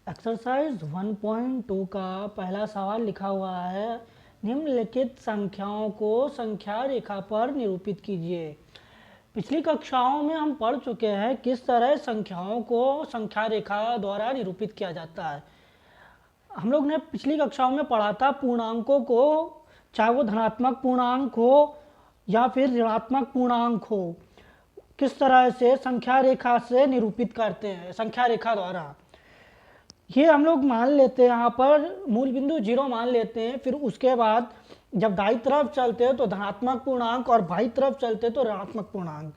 Exercise 1.2 का पहला सवाल लिखा हुआ है, निम्नलिखित संख्याओं को संख्या रेखा पर निरूपित कीजिए। पिछली कक्षाओं में हम पढ़ चुके हैं किस तरह संख्याओं को संख्या रेखा द्वारा निरूपित किया जाता है। हम लोग ने पिछली कक्षाओं में पढ़ा था पूर्णांकों को, चाहे वो धनात्मक पूर्णांक हो या फिर ऋणात्मक पूर्णांक हो, किस तरह से संख्या रेखा से निरूपित करते हैं, संख्या रेखा द्वारा। ये हम लोग मान लेते हैं, यहाँ पर मूल बिंदु 0 मान लेते हैं। फिर उसके बाद जब दाईं तरफ चलते हैं तो धनात्मक पूर्णांक और बाईं तरफ चलते हैं तो ऋणात्मक पूर्णांक।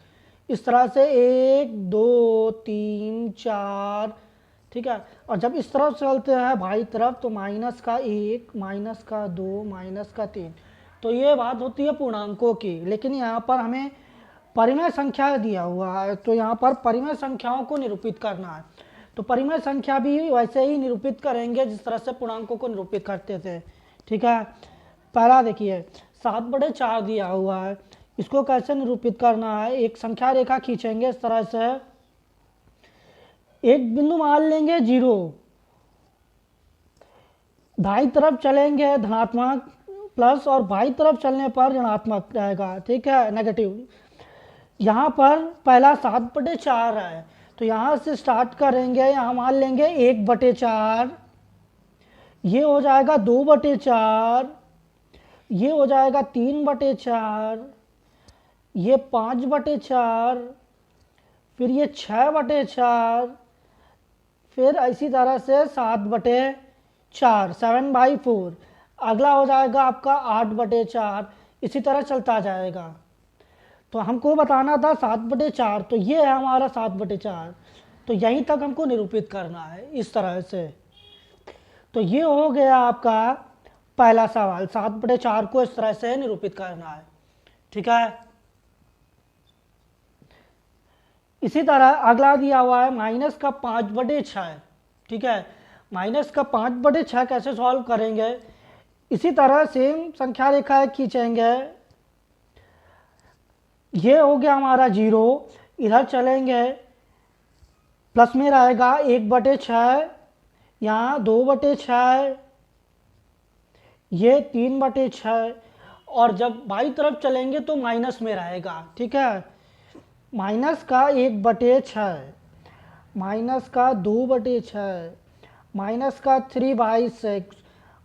इस तरह से 1 2 3 4, ठीक है। और जब इस तरफ चलते हैं बाईं तरफ तो -1 -2 -3। तो ये बात होती है पूर्णांकों की। लेकिन यहाँ पर हमें परिमेय संख्या दिया हुआ है, तो यहाँ पर परिमेय संख्याओं को निरूपित करना है। तो परिमेय संख्या भी वैसे ही निरूपित करेंगे जिस तरह से पूर्णांकों को निरूपित करते थे, ठीक है। पहला देखिए 7/4 दिया हुआ है, इसको कैसे निरूपित करना है। एक संख्या रेखा खींचेंगे इस तरह से, एक बिंदु मान लेंगे 0, दाईं तरफ चलेंगे धनात्मक प्लस और बाईं तरफ चलने पर ऋणात्मक रहेगा, ठीक है, नेगेटिव। यहाँ पर पहला 7/4 है, तो यहाँ से स्टार्ट करेंगे, यहाँ मान लेंगे 1/4, ये हो जाएगा 2/4, ये हो जाएगा 3/4, ये 5/4, फिर ये 6/4, फिर इसी तरह से 7/4, 7/4। अगला हो जाएगा आपका 8/4, इसी तरह चलता जाएगा। तो हमको बताना था 7/4, तो ये है हमारा 7/4। तो यहीं तक हमको निरूपित करना है इस तरह से। तो ये हो गया आपका पहला सवाल, 7/4 को इस तरह से निरूपित करना है, ठीक है। इसी तरह अगला दिया हुआ है -5/6, ठीक है। -5/6 कैसे सॉल्व करेंगे। इसी तरह सेम संख्या रेखा खींचेंगे, ये हो गया हमारा 0, इधर चलेंगे प्लस में रहेगा 1/6, यहाँ 2/6, ये 3/6, और जब बाईं तरफ चलेंगे तो माइनस में रहेगा, ठीक है। माइनस का 1/6, माइनस का 2/6, माइनस का 3/6,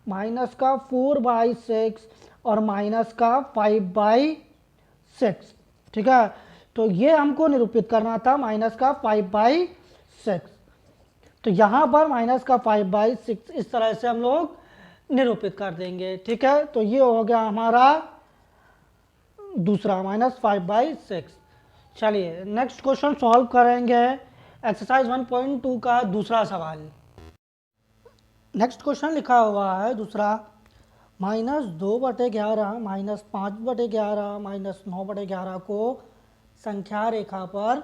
माइनस का 4/6 और माइनस का 5/6, ठीक है। तो ये हमको निरूपित करना था माइनस का 5/6। तो यहाँ पर माइनस का 5/6 इस तरह से हम लोग निरूपित कर देंगे, ठीक है। तो ये हो गया हमारा दूसरा -5/6। चलिए नेक्स्ट क्वेश्चन सॉल्व करेंगे, एक्सरसाइज 1.2 का दूसरा सवाल। नेक्स्ट क्वेश्चन लिखा हुआ है दूसरा, -2/11 -5/11 -9/11 को संख्या रेखा पर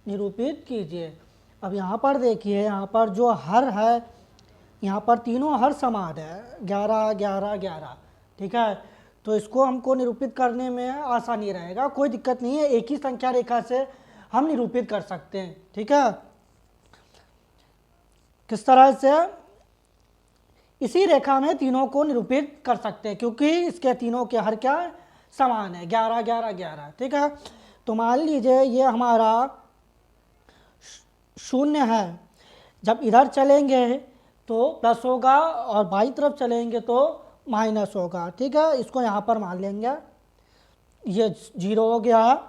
निरूपित कीजिए। अब यहाँ पर देखिए, यहाँ पर जो हर है, यहाँ पर तीनों हर समान है, 11 11 11, ठीक है। तो इसको हमको निरूपित करने में आसानी रहेगा, कोई दिक्कत नहीं है, एक ही संख्या रेखा से हम निरूपित कर सकते हैं, ठीक है। किस तरह से, इसी रेखा में तीनों को निरूपित कर सकते हैं क्योंकि इसके तीनों के हर क्या समान है, 11 11 11, ठीक है। तो मान लीजिए ये हमारा 0 है, जब इधर चलेंगे तो प्लस होगा और बाईं तरफ चलेंगे तो माइनस होगा, ठीक है। इसको यहाँ पर मान लेंगे, ये 0 हो गया।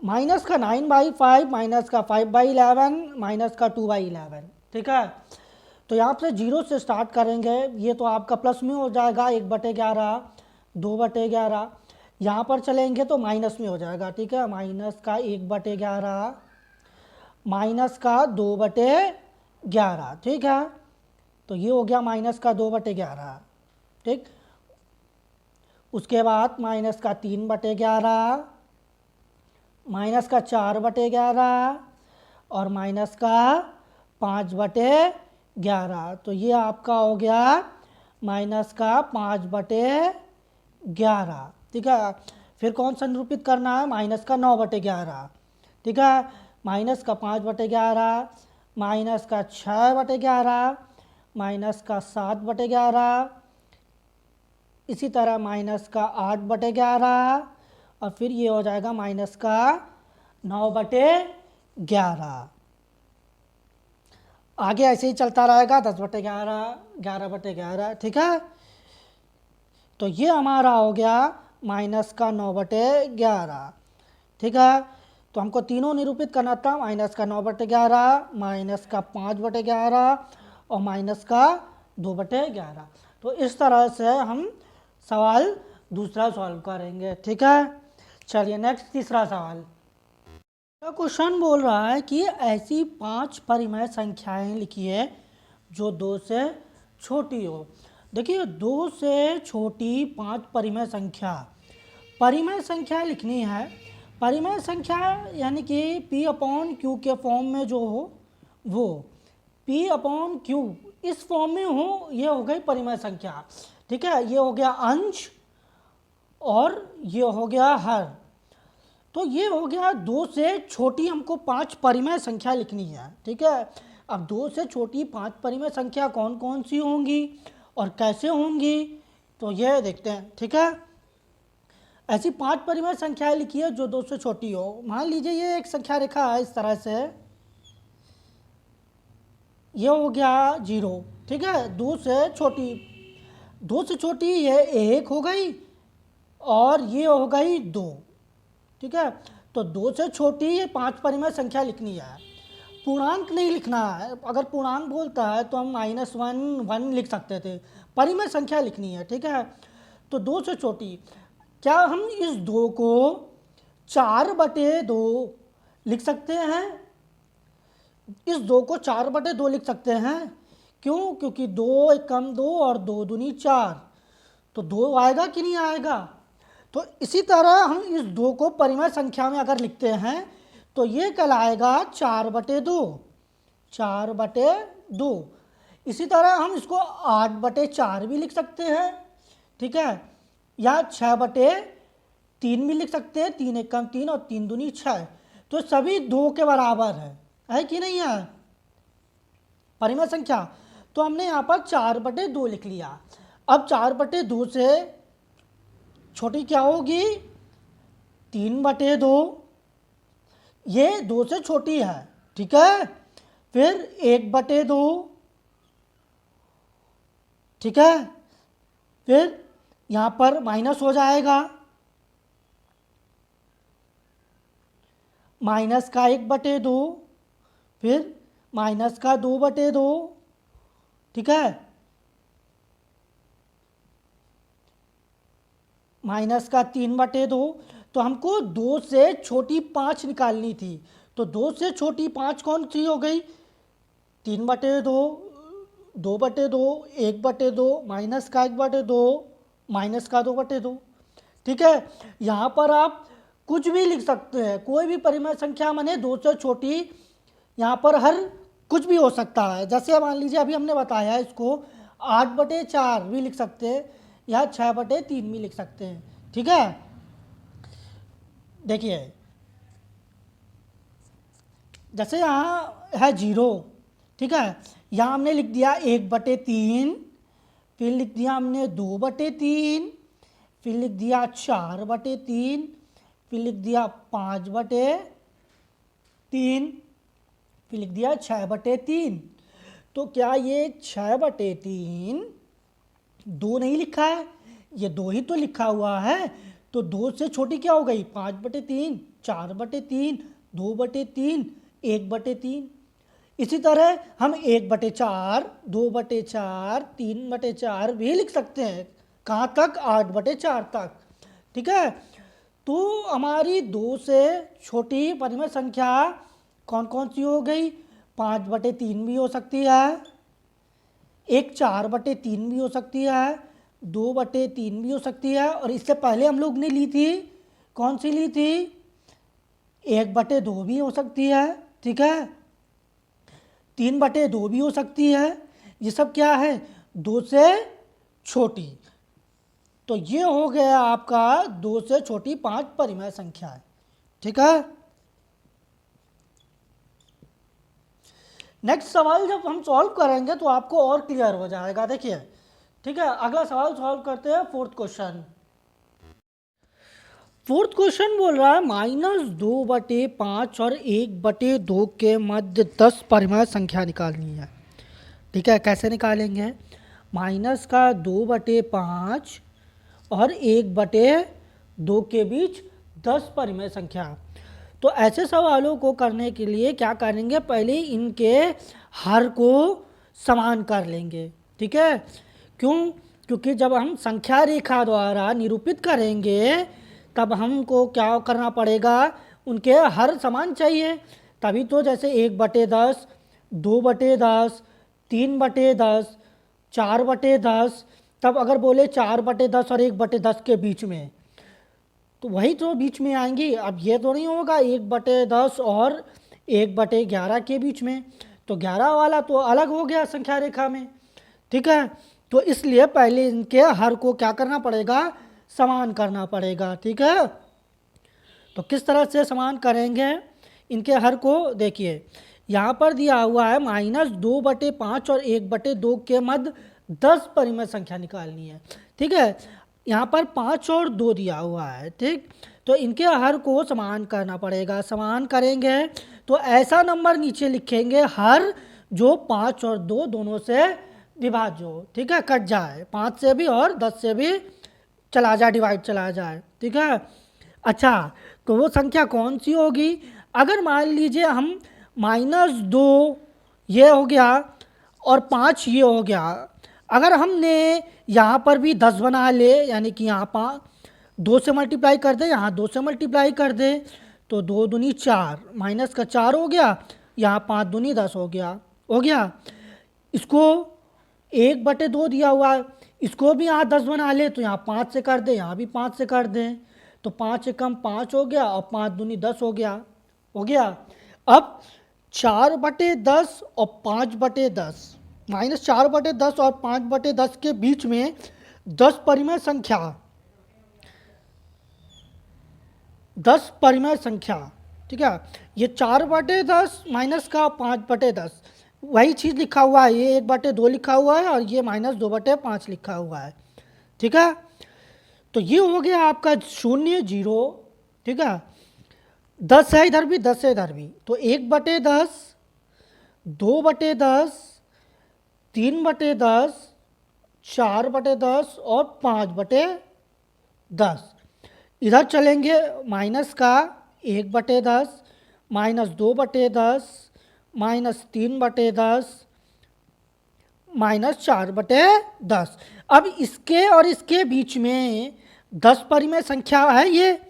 माइनस का 9/5, माइनस का 5/11, माइनस का 2/11, ठीक है। तो यहाँ से 0 से स्टार्ट करेंगे, ये तो आपका प्लस में हो जाएगा 1/11, 2/11। यहाँ पर चलेंगे तो माइनस में हो जाएगा, ठीक है। माइनस का 1/11, माइनस का 2/11, ठीक है। तो ये हो गया माइनस का 2/11, ठीक। उसके बाद माइनस का 3/11, माइनस का 4/11 और माइनस का 5/11। तो ये आपका हो गया माइनस का 5/11, ठीक है। फिर कौन सा निरूपित करना है, -9/11, ठीक है। माइनस का 5/11, माइनस का 6/11, माइनस का 7/11, इसी तरह माइनस का 8/11 और फिर ये हो जाएगा माइनस का 9/11। आगे ऐसे ही चलता रहेगा 10/11, 11/11, ठीक है। तो ये हमारा हो गया माइनस का 9/11, ठीक है। तो हमको तीनों निरूपित करना था, माइनस का 9/11, माइनस का 5/11 और माइनस का 2/11। तो इस तरह से हम सवाल दूसरा सॉल्व करेंगे, ठीक है। चलिए नेक्स्ट तीसरा सवाल। क्वेश्चन बोल रहा है कि ऐसी 5 परिमेय संख्याएं लिखिए जो 2 से छोटी हो। देखिए 2 से छोटी 5 परिमेय संख्या लिखनी है। परिमेय संख्या यानी कि P/Q के फॉर्म में जो हो वो P/Q इस फॉर्म में हो, ये हो गई परिमेय संख्या, ठीक है। ये हो गया अंश और ये हो गया हर। तो ये हो गया 2 से छोटी हमको 5 परिमेय संख्या लिखनी है, ठीक है। अब 2 से छोटी 5 परिमेय संख्या कौन कौन सी होंगी और कैसे होंगी, तो ये देखते हैं, ठीक है। ऐसी 5 परिमेय संख्याएं लिखी है जो 2 से छोटी हो। मान लीजिए ये एक संख्या रेखा है इस तरह से, ये हो गया 0, ठीक है। 2 से छोटी ये 1 हो गई और ये हो गई 2, ठीक है। तो 2 से छोटी ये 5 परिमेय संख्या लिखनी है। पूर्णांक नहीं लिखना है, अगर पूर्णांक बोलता है तो हम -1 लिख सकते थे। परिमेय संख्या लिखनी है, ठीक है। तो 2 से छोटी, क्या हम इस 2 को 4/2 लिख सकते हैं? इस 2 को 4/2 लिख सकते हैं। क्यों? क्योंकि 2 1 कम 2 और 2 दूनी 4, तो 2 आएगा कि नहीं आएगा। तो इसी तरह हम इस 2 को परिमेय संख्या में अगर लिखते हैं तो ये कहलाएगा 4/2। इसी तरह हम इसको 8/4 भी लिख सकते हैं, ठीक है, या 6/3 भी लिख सकते हैं। 3 1 कम 3 और 3 दूनी 6, तो सभी 2 के बराबर है कि नहीं है परिमेय संख्या। तो हमने यहाँ पर 4/2 लिख लिया। अब 4/2 से छोटी क्या होगी? 3/2, ये 2 से छोटी है, ठीक है। फिर 1/2, ठीक है। फिर यहाँ पर माइनस हो जाएगा, माइनस का 1/2, फिर माइनस का 2/2, ठीक है, माइनस का 3/2। तो हमको 2 से छोटी 5 निकालनी थी। तो 2 से छोटी 5 कौन सी हो गई? 3/2, 2/2, 1/2, माइनस का 1/2, माइनस का 2/2, ठीक है। यहाँ पर आप कुछ भी लिख सकते हैं, कोई भी परिमेय संख्या माने 2 से छोटी, यहाँ पर हर कुछ भी हो सकता है। जैसे मान लीजिए अभी हमने बताया इसको 8/4 भी लिख सकते हैं या 6/3 भी लिख सकते हैं, ठीक है। देखिए जैसे यहाँ है 0, ठीक है, यहाँ हमने लिख दिया 1/3, फिर लिख दिया हमने 2/3, फिर लिख दिया 4/3, फिर लिख दिया 5/3, फिर लिख दिया 6/3। तो क्या ये 6/3 2 नहीं लिखा है? ये 2 ही तो लिखा हुआ है। तो 2 से छोटी क्या हो गई? 5/3, 4/3, 2/3, 1/3। इसी तरह हम 1/4, 2/4, 3/4 भी लिख सकते हैं। कहाँ तक? 8/4 तक, ठीक है। तो हमारी 2 से छोटी परिमेय संख्या कौन कौन सी हो गई? 5/3 भी हो सकती है, एक 4/3 भी हो सकती है, 2/3 भी हो सकती है, और इससे पहले हम लोग ने ली थी, कौन सी ली थी? 1/2 भी हो सकती है, ठीक है, 3/2 भी हो सकती है। ये सब क्या है? 2 से छोटी। तो ये हो गया आपका 2 से छोटी 5 परिमेय संख्या है, ठीक है। नेक्स्ट सवाल जब हम सॉल्व करेंगे तो आपको और क्लियर हो जाएगा। देखिए, ठीक है, अगला सवाल सॉल्व करते हैं। फोर्थ क्वेश्चन बोल रहा है -2/5 और 1/2 के मध्य 10 परिमेय संख्या निकालनी है। ठीक है, कैसे निकालेंगे? -2/5 और 1/2 के बीच 10 परिमेय संख्या। तो ऐसे सवालों को करने के लिए क्या करेंगे, पहले इनके हर को समान कर लेंगे। ठीक है, क्यों? क्योंकि जब हम संख्या रेखा द्वारा निरूपित करेंगे तब हमको क्या करना पड़ेगा, उनके हर समान चाहिए। तभी तो जैसे 1/10, 2/10, 3/10, 4/10, तब अगर बोले 4/10 और 1/10 के बीच में, तो वही तो बीच में आएंगी। अब ये तो नहीं होगा 1/10 और 1/11 के बीच में, तो 11 वाला तो अलग हो गया संख्या रेखा में। ठीक है, तो इसलिए पहले इनके हर को क्या करना पड़ेगा, समान करना पड़ेगा। ठीक है, तो किस तरह से समान करेंगे इनके हर को? देखिए, यहाँ पर दिया हुआ है -2/5 और 1/2 के मध्य 10 परिमेय संख्या निकालनी है। ठीक है, यहाँ पर 5 और 2 दिया हुआ है। ठीक, तो इनके हर को समान करना पड़ेगा। समान करेंगे तो ऐसा नंबर नीचे लिखेंगे हर जो 5 और 2 दोनों से विभाज्य हो। ठीक है, कट जाए, 5 से भी और 10 से भी चला जाए, डिवाइड चला जाए। ठीक है, अच्छा, तो वो संख्या कौन सी होगी? अगर मान लीजिए हम -2 ये हो गया और 5 ये हो गया, अगर हमने यहाँ पर भी 10 बना ले, यानी कि यहाँ पर 2 से मल्टीप्लाई कर दे, यहाँ 2 से मल्टीप्लाई कर दे, तो 2 दूनी 4, माइनस का 4 हो गया, यहाँ 5 दूनी 10 हो गया। इसको 1/2 दिया हुआ है, इसको भी यहाँ 10 बना ले, तो यहाँ 5 से कर दे, यहाँ भी 5 से कर दे, तो 5 से कम 5 हो गया और 5 दूनी 10 हो गया। अब 4/10 और 5/10, -4/10 और 5/10 के बीच में 10 परिमेय संख्या। ठीक है, ये 4/10 माइनस का 5/10, वही चीज़ लिखा हुआ है। ये 1/2 लिखा हुआ है और ये -2/5 लिखा हुआ है। ठीक है, तो ये हो गया आपका 0, 0। ठीक है, 10 है इधर भी, 10 है इधर भी, तो 1/10, 2/10, 3/10, 4/10 और 5/10। इधर चलेंगे, माइनस का 1/10, -2/10, -3/10, -4/10। अब इसके और इसके बीच में 10 परिमेय संख्या है। ये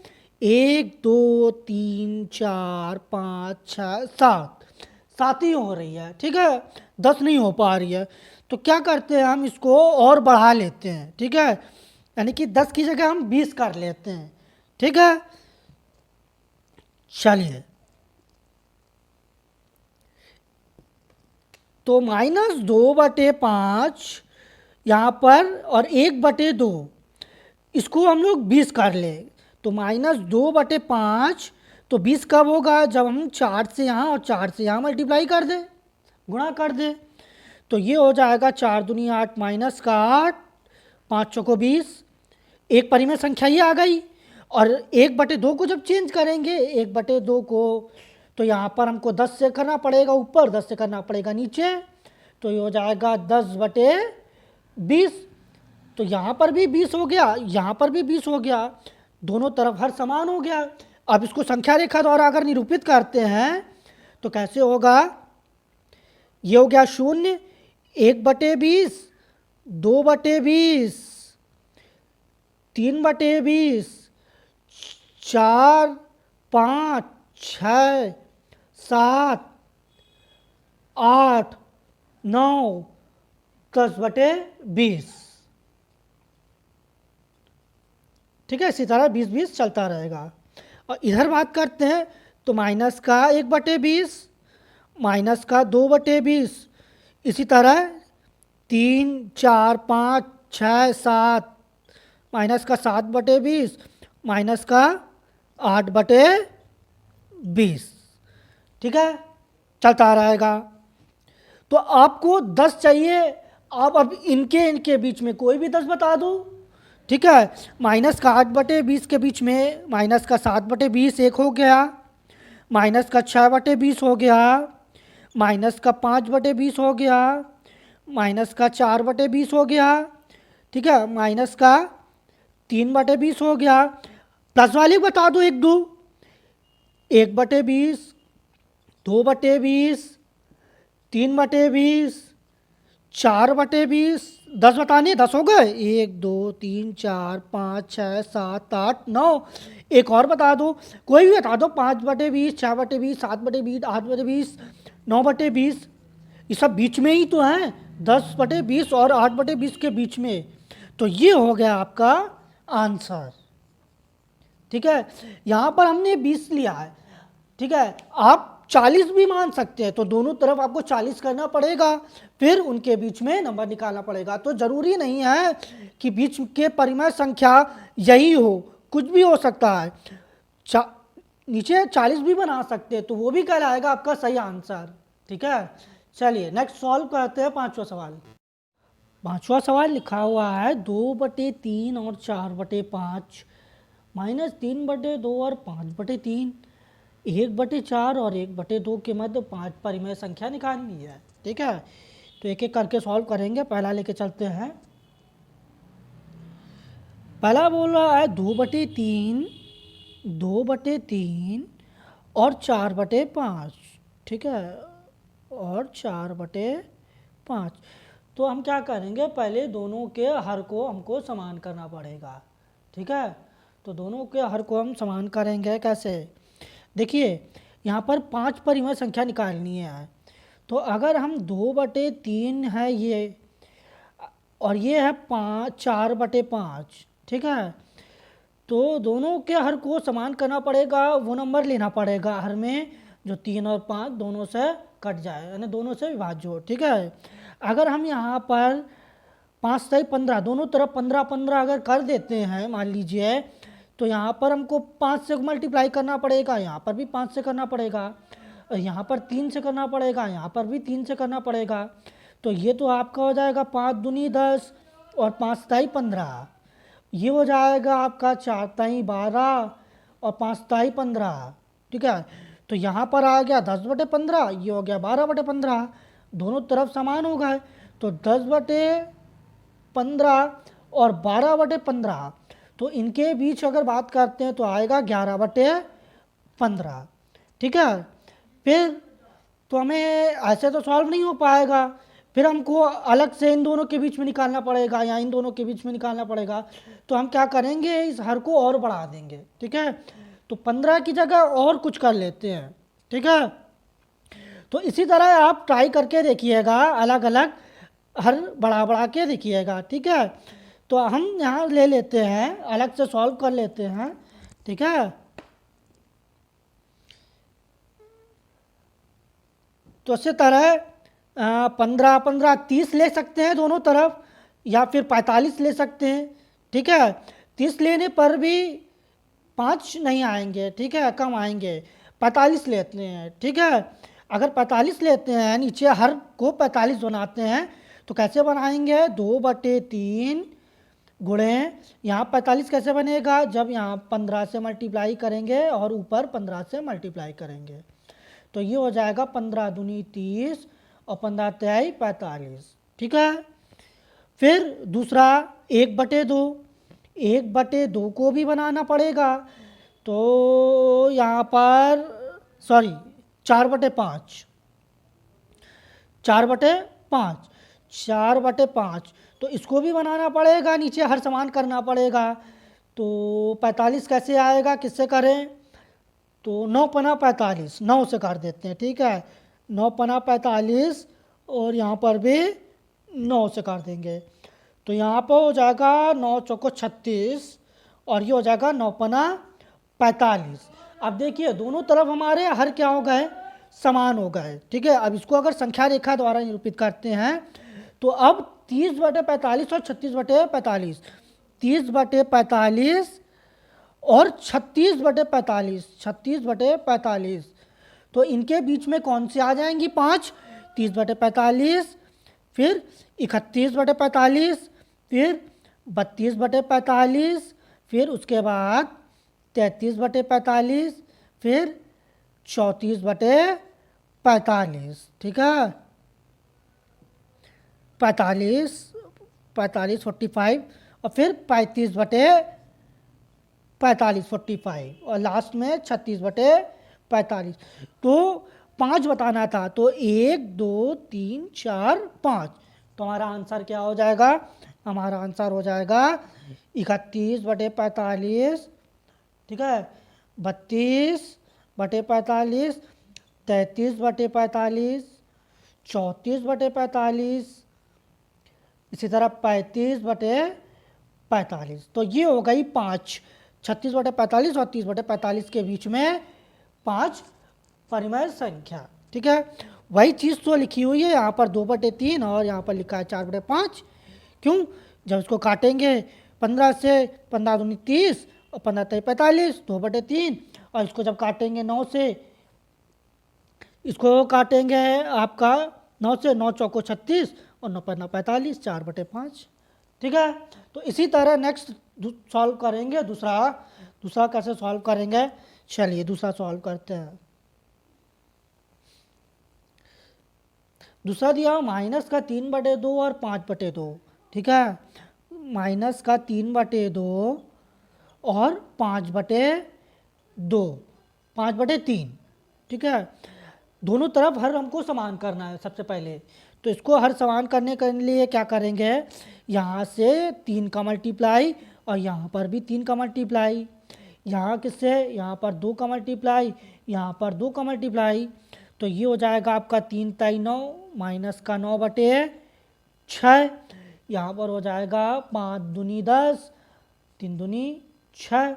1, 2, 3, 4, 5, 6, 7 ही हो रही है। ठीक है, 10 नहीं हो पा रही है, तो क्या करते हैं, हम इसको और बढ़ा लेते हैं। ठीक है, यानी कि 10 की जगह हम 20 कर लेते हैं। ठीक है, चलिए, तो -2/5 यहाँ पर और 1/2 इसको हम लोग 20 कर ले, तो -2/5, तो 20 कब होगा, जब हम 4 से यहाँ और 4 से यहाँ मल्टीप्लाई कर दें, गुणा कर दें, तो ये हो जाएगा 4 दूनी 8, माइनस का 8, 5 चौको 20, एक परिमेय संख्या ये आ गई। और 1/2 को जब चेंज करेंगे 1/2 को, तो यहाँ पर हमको 10 से करना पड़ेगा ऊपर, 10 से करना पड़ेगा नीचे, तो ये हो जाएगा 10/20। तो यहाँ पर भी 20 हो गया, यहाँ पर भी 20 हो गया, दोनों तरफ हर समान हो गया। अब इसको संख्या रेखा द्वारा अगर निरूपित करते हैं तो कैसे होगा, ये हो गया 0, 1/20, 2/20, 3/20, 4, 5, 6, 7, 8, 9, 10/20। ठीक है, इसी तरह 20-20 चलता रहेगा। और इधर बात करते हैं तो माइनस का 1/20, माइनस का 2/20, इसी तरह 3, 4, 5, 6, 7, माइनस का 7/20, माइनस का 8/20। ठीक है, चलता रहेगा। तो आपको 10 चाहिए, आप अब इनके इनके बीच में कोई भी 10 बता दो, ठीक है। माइनस का 8/20 के बीच में माइनस का 7/20 एक हो गया, माइनस का 6/20 हो गया, माइनस का 5/20 हो गया, माइनस का 4/20 हो गया, ठीक है, माइनस का 3/20 हो गया। प्लस वाली बता दो एक दो, 1/20, 2/20, 3/20, 4/20, 10 बताने, 10 हो गए, 1 2 3 4 5 6 7 8 9। एक और बता दो, कोई भी बता दो, 5/20, 6/20, 7/20, 8/20, 9/20, ये सब बीच में ही तो हैं, 10/20 और 8/20 के बीच में। तो ये हो गया आपका आंसर, ठीक है। यहाँ पर हमने 20 लिया है, ठीक है। आप 40 भी मान सकते हैं, तो दोनों तरफ आपको 40 करना पड़ेगा, फिर उनके बीच में नंबर निकालना पड़ेगा। तो ज़रूरी नहीं है कि बीच के परिमेय संख्या यही हो, कुछ भी हो सकता है। नीचे 40 भी बना सकते हैं, तो वो भी कहलाएगा आपका सही आंसर, ठीक है। चलिए नेक्स्ट सॉल्व करते हैं पांचवा सवाल। पांचवा सवाल लिखा हुआ है 2/3 और 4/5 माइनस 3/2 और 5/3, 1/4 और 1/2 के मध्य 5 परिमेय संख्या निकालनी है, ठीक है। तो एक एक करके सॉल्व करेंगे। पहला लेके चलते हैं। पहला बोल रहा है 2/3, 2/3 और 4/5, ठीक है, और 4/5। तो हम क्या करेंगे, पहले दोनों के हर को हमको समान करना पड़ेगा, ठीक है। तो दोनों के हर को हम समान करेंगे कैसे, देखिए यहाँ पर 5 परिमेय संख्या निकालनी है। तो अगर हम 2/3 है ये, और ये है 4/5, ठीक है। तो दोनों के हर को समान करना पड़ेगा, वो नंबर लेना पड़ेगा हर में जो 3 और 5 दोनों से कट जाए, यानी दोनों से विभाज्य हो, ठीक है। अगर हम यहाँ पर 5 से 15 दोनों तरफ 15 अगर कर देते हैं मान लीजिए, तो यहाँ पर हमको 5 से मल्टीप्लाई करना पड़ेगा, यहाँ पर भी 5 से करना पड़ेगा, और यहाँ पर 3 से करना पड़ेगा, यहाँ पर भी 3 से करना पड़ेगा। तो ये तो आपका हो जाएगा 5 दूनी 10 और 5 ताई 15, ये हो जाएगा आपका 4 ताई 12 और 5 ताई 15, ठीक है। तो यहाँ पर आ गया 10/15, ये हो गया 12/15, दोनों तरफ समान हो गए। तो 10/15 और 12/15, तो इनके बीच अगर बात करते हैं तो आएगा 11/15, ठीक है। फिर तो हमें ऐसे तो सॉल्व नहीं हो पाएगा, फिर हमको अलग से इन दोनों के बीच में निकालना पड़ेगा या इन दोनों के बीच में निकालना पड़ेगा। तो हम क्या करेंगे, इस हर को और बढ़ा देंगे, ठीक है। तो 15 की जगह और कुछ कर लेते हैं, ठीक है। तो इसी तरह आप ट्राई करके देखिएगा, अलग अलग हर बढ़ा के देखिएगा, ठीक है। तो हम यहाँ ले लेते हैं, अलग से सॉल्व कर लेते हैं, ठीक है। तो इसी तरह 15 30 ले सकते हैं दोनों तरफ, या फिर 45 ले सकते हैं, ठीक है। 30 लेने पर भी 5 नहीं आएंगे, ठीक है, कम आएंगे, 45 लेते हैं, ठीक है। अगर 45 लेते हैं, नीचे हर को 45 बनाते हैं, तो कैसे बनाएंगे, 2/3 गुणे यहाँ 45 कैसे बनेगा, जब यहाँ 15 से मल्टीप्लाई करेंगे और ऊपर 15 से मल्टीप्लाई करेंगे, तो ये हो जाएगा 15 दूनी 30 और 15 तिहाई 45, ठीक है। फिर दूसरा 1/2, 1/2 को भी बनाना पड़ेगा। तो यहाँ पर 4/5, 4/5, 4/5, तो इसको भी बनाना पड़ेगा, नीचे हर समान करना पड़ेगा। तो 45 कैसे आएगा, किससे करें, तो 9×5 45, 9 से कर देते हैं, ठीक है। 9×5 45 और यहाँ पर भी 9 से कर देंगे। तो यहाँ पर हो जाएगा 9 चौको 36 और ये हो जाएगा 9×5 45। अब देखिए दोनों तरफ हमारे हर क्या हो गए, समान हो गए, ठीक है। अब इसको अगर संख्या रेखा द्वारा निरूपित करते हैं, तो अब 30/45 और 36/45, 30/45 और 36/45, 36/45, तो इनके बीच में कौन सी आ जाएंगी, 5, 30/45, फिर 31/45, फिर 32/45, फिर उसके बाद 33/45, फिर 34/45, ठीक है। 45, 45/45 और फिर 35/45 और लास्ट में 36/45। तो 5 बताना था, तो 1 2 3 4 5। तो हमारा आंसर क्या हो जाएगा? हमारा आंसर हो जाएगा 31/45, ठीक है, 32/45, 33/45, 34/45, इसी तरह 35/45। तो ये हो गई 5, 36/45 और 30/45 के बीच में 5 परिमेय संख्या, ठीक है। वही चीज़ तो लिखी हुई है यहाँ पर 2/3 और यहाँ पर लिखा है 4/5। क्यों? जब इसको काटेंगे 15 से, 15 दूनी 30 और 15 तेईस 45, 2/3। और इसको जब काटेंगे 9 से, इसको काटेंगे आपका 9 से, 9 चौको 36 और 9 5 45, 4/5, ठीक है। तो इसी तरह नेक्स्ट सॉल्व करेंगे दूसरा कैसे सॉल्व करेंगे, चलिए दूसरा सॉल्व करते हैं। दूसरा दिया -3/2 और 5/2, ठीक है। -3/2 और 5/2, 5/3, ठीक है। दोनों तरफ हर हमको समान करना है सबसे पहले। तो इसको हर समान करने के लिए क्या करेंगे, यहाँ से 3 का मल्टीप्लाई और यहाँ पर भी 3 का मल्टीप्लाई, यहाँ किससे, यहाँ पर 2 का मल्टीप्लाई, यहाँ पर 2 का मल्टीप्लाई। तो ये हो जाएगा आपका 3 ताई 9 -9/6। यहाँ पर हो जाएगा 5 दूनी 10, 3 दूनी 6।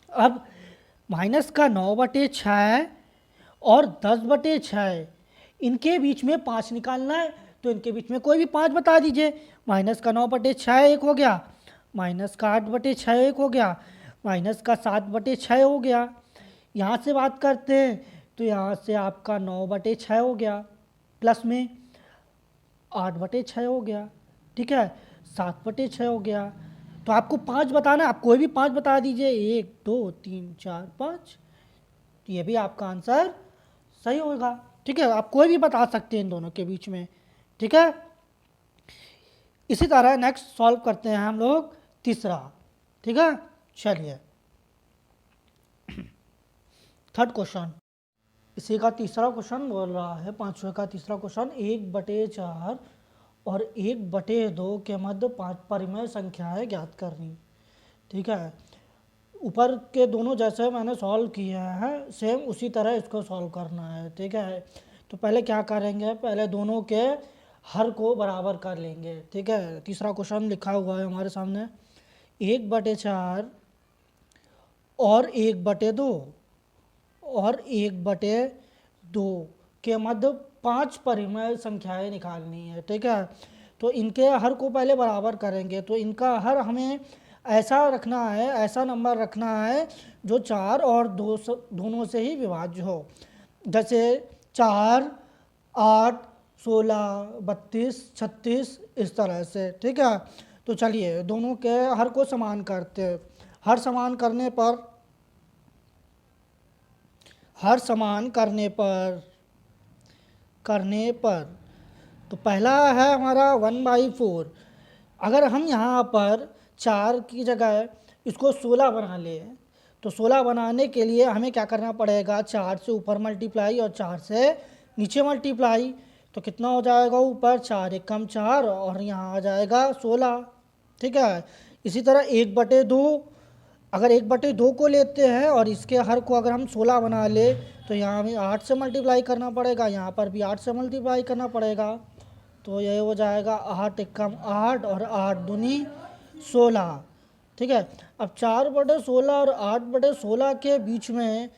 अब -9/6 और 10/6, इनके बीच में 5 निकालना है। तो इनके बीच में कोई भी 5 बता दीजिए। -9/6 एक हो गया, -8/6 एक हो गया, -7/6 हो गया। यहाँ से बात करते हैं तो यहाँ से आपका 9/6 हो गया, प्लस में 8/6 हो गया, ठीक है, 7/6 हो गया। तो आपको 5 बताना, आप कोई भी 5 बता दीजिए, 1 2 3 4 5। तो ये भी आपका आंसर सही होगा, ठीक है। आप कोई भी बता सकते हैं इन दोनों के बीच में, ठीक है। इसी तरह नेक्स्ट सॉल्व करते हैं हम लोग तीसरा, ठीक है। चलिए थर्ड क्वेश्चन, इसी का तीसरा क्वेश्चन बोल रहा है, 5वें का तीसरा क्वेश्चन। 1/4 और 1/2 के मध्य 5 परिमेय संख्याएं ज्ञात करनी, ठीक है। ऊपर के दोनों जैसे मैंने सॉल्व किए हैं, सेम उसी तरह इसको सॉल्व करना है, ठीक है। तो पहले क्या करेंगे, पहले दोनों के हर को बराबर कर लेंगे, ठीक है। तीसरा क्वेश्चन लिखा हुआ है हमारे सामने, 1/4 और 1/2 और 1/2 के मध्य 5 परिमेय संख्याएं निकालनी है, ठीक है। तो इनके हर को पहले बराबर करेंगे। तो इनका हर हमें ऐसा रखना है, ऐसा नंबर रखना है जो 4 और 2 दोनों से ही विभाज्य हो। जैसे 4, 8, 16, 32, 36, इस तरह से, ठीक है। तो चलिए दोनों के हर को समान करते हैं। हर समान करने पर तो पहला है हमारा 1/4। अगर हम यहाँ पर 4 की जगह इसको 16 बना ले, तो 16 बनाने के लिए हमें क्या करना पड़ेगा, 4 से ऊपर मल्टीप्लाई और 4 से नीचे मल्टीप्लाई। तो कितना हो जाएगा, ऊपर 4 एक कम 4 और यहाँ आ जाएगा 16, ठीक है। इसी तरह 1/2, अगर 1/2 को लेते हैं और इसके हर को अगर हम 16 बना ले, तो यहाँ हमें 8 से मल्टीप्लाई करना पड़ेगा, यहाँ पर भी 8 से मल्टीप्लाई करना पड़ेगा। तो ये हो जाएगा 8 एक कम 8 और 8 दूनी 16, ठीक है। अब 4/16 और 8/16 के बीच में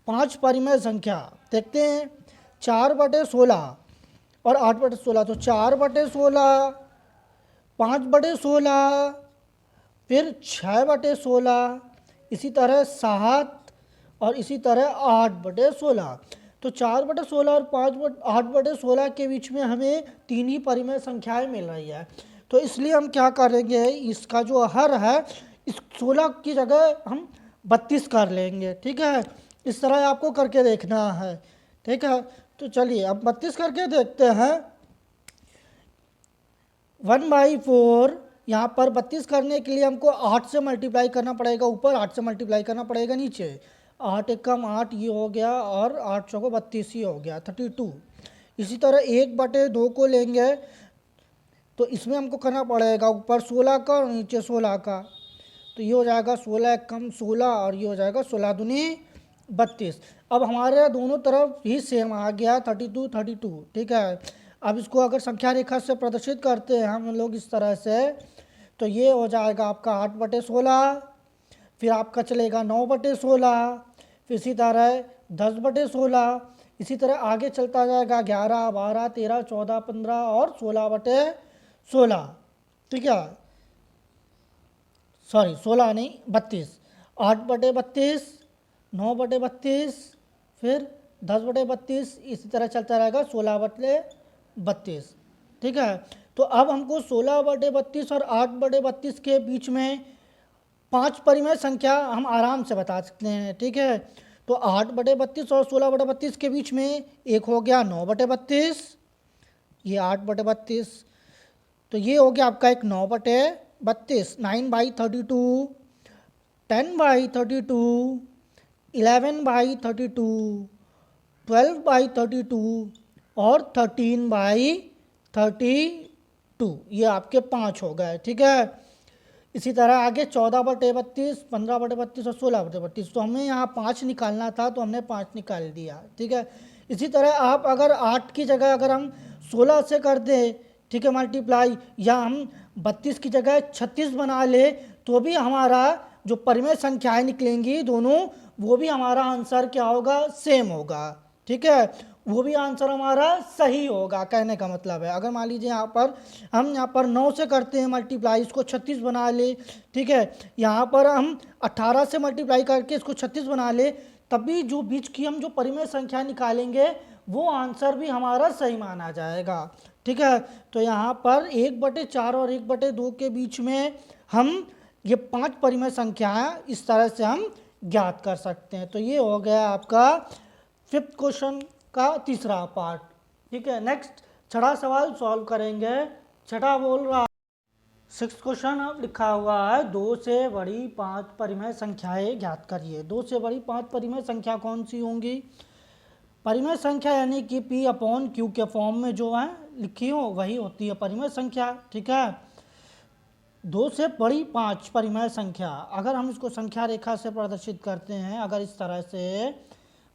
5 परिमेय संख्या देखते हैं। 4/16 और 8/16, तो 4/16, 5/16, फिर 6/16, इसी तरह 7 और इसी तरह 8/16। तो 4/16 और 8/16 के बीच में हमें 3 ही परिमेय संख्याएं मिल रही है। तो इसलिए हम क्या करेंगे, इसका जो हर है इस 16 की जगह हम 32 कर लेंगे। ठीक है, इस तरह आपको करके देखना है। ठीक है, तो चलिए अब 32 करके देखते हैं। 1/4, यहाँ पर 32 करने के लिए हमको 8 से मल्टीप्लाई करना पड़ेगा ऊपर, 8 से मल्टीप्लाई करना पड़ेगा नीचे। 8 एकम 8 ये हो गया और 8 चौको 32 ही हो गया 32। इसी तरह 1/2 को लेंगे तो इसमें हमको करना पड़ेगा ऊपर 16 का और नीचे 16 का। तो ये हो जाएगा 16 एकम 16 और ये हो जाएगा 16 दूनी 32। अब हमारे दोनों तरफ ही सेम आ गया 32 32। ठीक है, अब इसको अगर संख्या रेखा से प्रदर्शित करते हैं हम लोग इस तरह से, तो ये हो जाएगा आपका 8/16, फिर आपका चलेगा 9/16, फिर इसी तरह 10/16, इसी तरह आगे चलता जाएगा 11 12 13 14 15 और 16/16। ठीक है, सॉरी 16 नहीं 32, 8/32, 9/32, फिर 10/32, इसी तरह चलता रहेगा 16/32। ठीक है, तो अब हमको 16/32 और 8/32 के बीच में 5 परिमेय संख्या हम आराम से बता सकते हैं। ठीक है, तो 8/32 और 16/32 के बीच में एक हो गया 9/32, ये 8/32, तो ये हो गया आपका एक 9/32, 9/32, 10/32, 11/32, 12/32 और 13/32, ये आपके 5 हो गए। ठीक है, इसी तरह आगे 14/32, 15/32 और 16/32, तो हमें यहाँ 5 निकालना था तो हमने 5 निकाल दिया। ठीक है, इसी तरह आप अगर 8 की जगह अगर हम 16 से कर दें, ठीक है मल्टीप्लाई, या हम 32 की जगह 36 बना ले, तो भी हमारा जो परिमेय संख्याएं निकलेंगी दोनों, वो भी हमारा आंसर क्या होगा, सेम होगा। ठीक है, वो भी आंसर हमारा सही होगा। कहने का मतलब है अगर मान लीजिए हम यहाँ पर 9 से करते हैं मल्टीप्लाई, इसको 36 बना ले। ठीक है, यहाँ पर हम 18 से मल्टीप्लाई करके इसको 36 बना ले, तब भी जो बीच की हम जो परिमेय संख्या निकालेंगे वो आंसर भी हमारा सही माना जाएगा। ठीक है, तो यहाँ पर 1/4 और 1/2 के बीच में हम ये 5 परिमेय संख्याएं इस तरह से हम ज्ञात कर सकते हैं। तो ये हो गया आपका 5th क्वेश्चन का तीसरा पार्ट। ठीक है, नेक्स्ट छठा सवाल सॉल्व करेंगे। छठा बोल रहा 6th क्वेश्चन अब लिखा हुआ है 2 से बड़ी 5 परिमेय संख्याएं ज्ञात करिए। 2 से बड़ी 5 परिमेय संख्या कौन सी होंगी? परिमेय संख्या यानी कि P/Q के फॉर्म में जो है लिखी हो वही होती है परिमेय संख्या। ठीक है, 2 से बड़ी 5 परिमेय संख्या, अगर हम इसको संख्या रेखा से प्रदर्शित करते हैं, अगर इस तरह से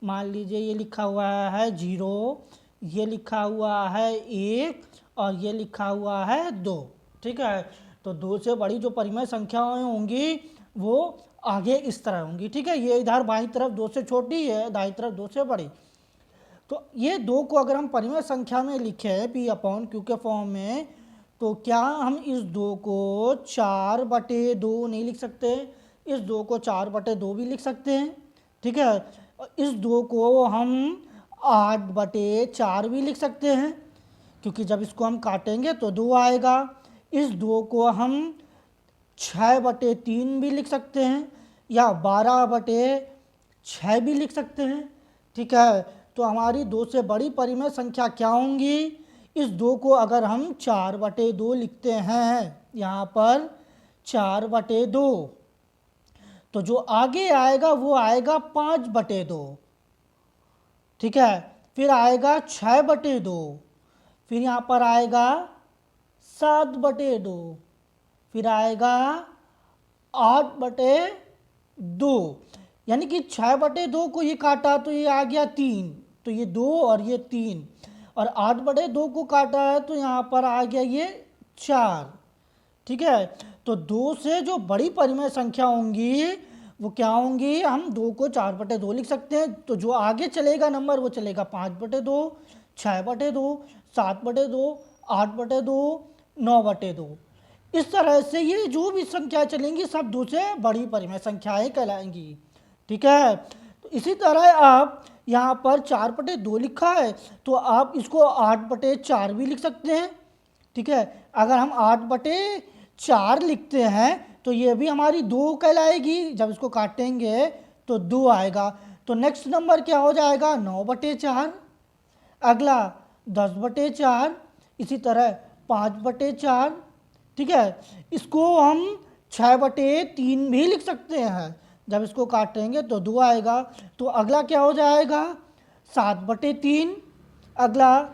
मान लीजिए ये लिखा हुआ है 0, ये लिखा हुआ है 1 और ये लिखा हुआ है 2। ठीक है, तो 2 से बड़ी जो परिमेय संख्याएं होंगी वो आगे इस तरह होंगी। ठीक है, ये इधर बाईं तरफ 2 से छोटी है, दाईं तरफ 2 से बड़ी। तो ये 2 को अगर हम परिमेय संख्या में लिखें P/Q के फॉर्म में, तो क्या हम इस 2 को 4/2 नहीं लिख सकते? इस 2 को 4/2 भी लिख सकते हैं। ठीक है, इस 2 को हम 8/4 भी लिख सकते हैं, क्योंकि जब इसको हम काटेंगे तो 2 आएगा। इस 2 को हम 6/3 भी लिख सकते हैं या 12/6 भी लिख सकते हैं। ठीक है, तो हमारी 2 से बड़ी परिमेय संख्या क्या होंगी? इस 2 को अगर हम 4/2 लिखते हैं, यहाँ पर 4/2, तो जो आगे आएगा वो आएगा 5/2। ठीक है, फिर आएगा 6/2, फिर यहाँ पर आएगा 7/2, फिर आएगा 8/2। यानी कि 6/2 को ये काटा तो ये आ गया 3, तो ये 2 और ये 3, और 8/2 को काटा है तो यहाँ पर आ गया ये 4। ठीक है, तो 2 से जो बड़ी परिमेय संख्या होंगी वो क्या होंगी? हम 2 को 4/2 लिख सकते हैं, तो जो आगे चलेगा नंबर वो चलेगा 5/2, 6/2, 7/2, 8/2, 9/2। इस तरह से ये जो भी संख्या चलेंगी सब 2 से बड़ी परिमेय संख्याएं कहलाएंगी। ठीक है, तो इसी तरह आप यहाँ पर 4/2 लिखा है, तो आप इसको 8/4 भी लिख सकते हैं। ठीक है, अगर हम 8/4 लिखते हैं तो ये भी हमारी 2 कहलाएगी, जब इसको काटेंगे तो 2 आएगा। तो नेक्स्ट नंबर क्या हो जाएगा, 9/4। अगला 10/4, इसी तरह 5/4। ठीक है, इसको हम 6/3 भी लिख सकते हैं, जब इसको काटेंगे तो 2 आएगा। तो अगला क्या हो जाएगा, 7/3। अगला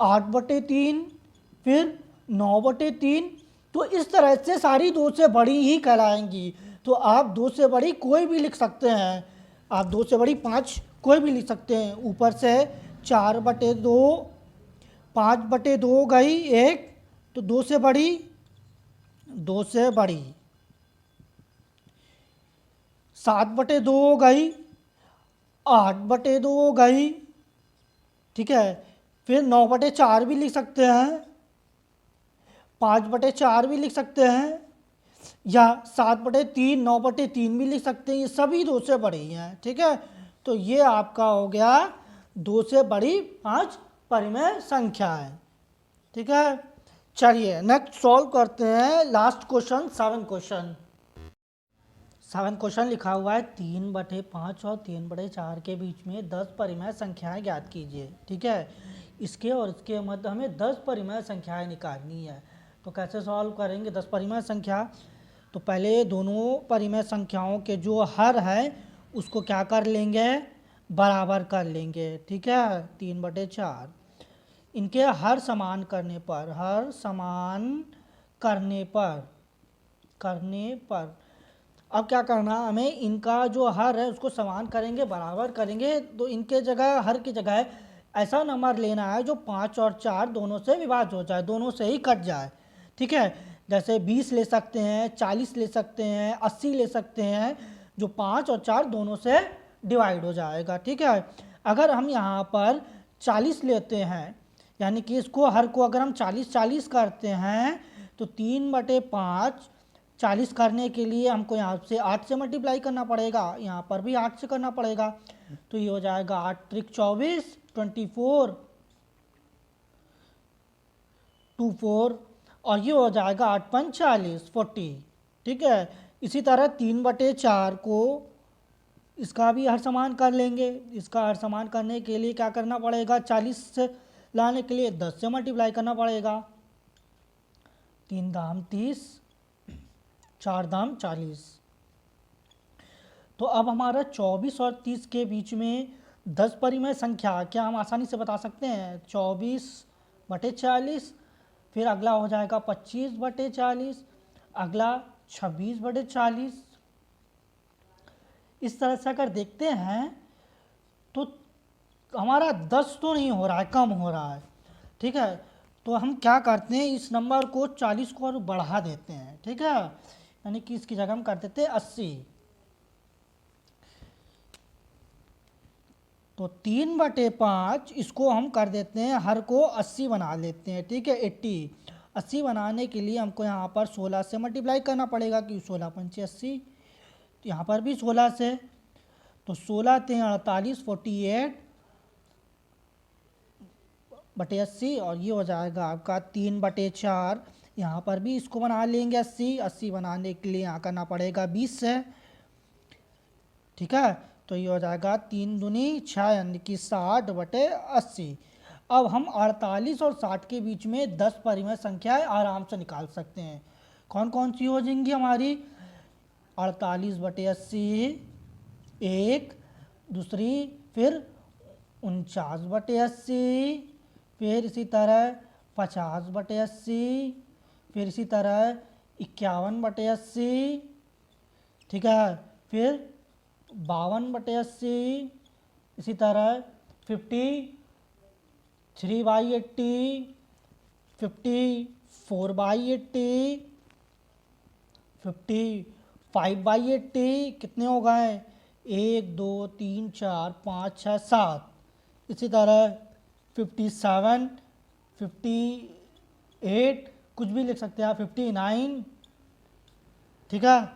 8/3, फिर 9/3। तो इस तरह से सारी 2 से बड़ी ही कहलाएंगी। तो आप 2 से बड़ी कोई भी लिख सकते हैं, आप 2 से बड़ी 5 कोई भी लिख सकते हैं। ऊपर से 4/2, 5/2 गई एक, तो 2 से बड़ी, 2 से बड़ी 7/2 हो गई, 8/2 हो गई। ठीक है, फिर 9/4 भी लिख सकते हैं, 5/4 भी लिख सकते हैं, या 7/3, 9/3 भी लिख सकते हैं। ये सभी 2 से बड़ी हैं। ठीक है, तो ये आपका हो गया 2 से बड़ी 5 परिमेय संख्याएं। ठीक है, चलिए नेक्स्ट सॉल्व करते हैं लास्ट क्वेश्चन, 7 क्वेश्चन। 7 क्वेश्चन लिखा हुआ है 3/5 और 3/4 के बीच में 10 परिमेय संख्याएं ज्ञात कीजिए। ठीक है, इसके और इसके मध्य हमें 10 परिमेय संख्याएं निकालनी है। तो कैसे सॉल्व करेंगे 10 परिमेय संख्या, तो पहले दोनों परिमेय संख्याओं के जो हर है उसको क्या कर लेंगे, बराबर कर लेंगे। ठीक है, 3/4, इनके हर समान करने पर, हर समान करने पर अब क्या करना, हमें इनका जो हर है उसको समान करेंगे, बराबर करेंगे। तो इनके जगह, हर की जगह ऐसा नंबर लेना है जो 5 और 4 दोनों से विभाज्य हो जाए, दोनों से ही कट जाए। ठीक है, जैसे 20 ले सकते हैं, 40 ले सकते हैं, 80 ले सकते हैं, जो 5 और 4 दोनों से डिवाइड हो जाएगा। ठीक है, अगर हम यहाँ पर 40 लेते हैं, यानी कि इसको हर को अगर हम 40-40 करते हैं, तो 3/5 40 करने के लिए हमको यहाँ से 8 से मल्टीप्लाई करना पड़ेगा, यहाँ पर भी 8 से करना पड़ेगा। तो ये हो जाएगा 8 त्रिक 24, 24, 24, और ये हो जाएगा 8 पंच 40, 40। ठीक है, इसी तरह 3/4 को इसका भी हर समान कर लेंगे। इसका हर समान करने के लिए क्या करना पड़ेगा, 40 से लाने के लिए 10 से मल्टीप्लाई करना पड़ेगा। 3 दाम 30, 4 दाम 40। तो अब हमारा 24 और 30 के बीच में 10 परिमेय संख्या क्या हम आसानी से बता सकते हैं, 24/40, फिर अगला हो जाएगा 25/40, अगला 26/40। इस तरह से अगर देखते हैं तो हमारा 10 तो नहीं हो रहा है, कम हो रहा है। ठीक है, तो हम क्या करते हैं, इस नंबर को 40 को और बढ़ा देते हैं। ठीक है, यानी कि इसकी जगह हम कर देते हैं 80। तो 3/5 इसको हम कर देते हैं, हर को 80 बना लेते हैं। ठीक है, 80 80 बनाने के लिए हमको यहाँ पर 16 से मल्टीप्लाई करना पड़ेगा, कि 16 पंचे 80। तो यहाँ पर भी 16 से, तो 16 × 48, 48/80, और ये हो जाएगा आपका 3/4। यहाँ पर भी इसको बना लेंगे 80, 80 बनाने के लिए यहाँ करना पड़ेगा 20 से। ठीक है, तो ये हो जाएगा 3 दूनी 6, यानी कि 60/80। अब हम 48 और 60 के बीच में 10 परिमेय संख्याएं आराम से निकाल सकते हैं। कौन कौन सी हो जाएंगी हमारी, 48/80 एक, दूसरी, फिर 49/80, फिर इसी तरह 50/80, फिर इसी तरह 51/80। ठीक है, फिर 52/80, इसी तरह 53/80, 54/80, 55/80। कितने हो गए, 1 2 3 4 5 6 7। इसी तरह 57, 58, कुछ भी लिख सकते हैं आप, 59। ठीक है,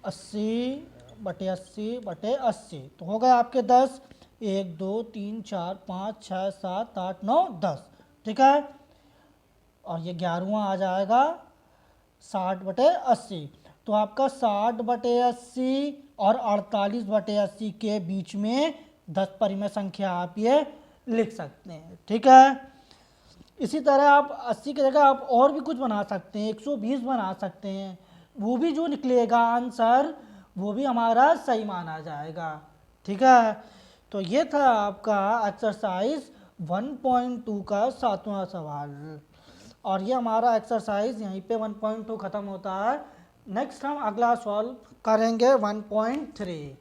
80/80/80। तो हो गए आपके 10। 1 2 3 4 5 6 7 8 9 10। ठीक है, और ये 11वां आ जाएगा 60/80। तो आपका 60/80 और 48/80 के बीच में 10 परिमेय संख्या आप ये लिख सकते हैं। ठीक है, इसी तरह आप 80 की जगह आप और भी कुछ बना सकते हैं, 120 बना सकते हैं, वो भी जो निकलेगा आंसर वो भी हमारा सही माना जाएगा। ठीक है, तो ये था आपका एक्सरसाइज 1.2 का 7वां सवाल, और ये हमारा एक्सरसाइज यहीं पे 1.2 ख़त्म होता है। नेक्स्ट हम अगला सॉल्व करेंगे 1.3।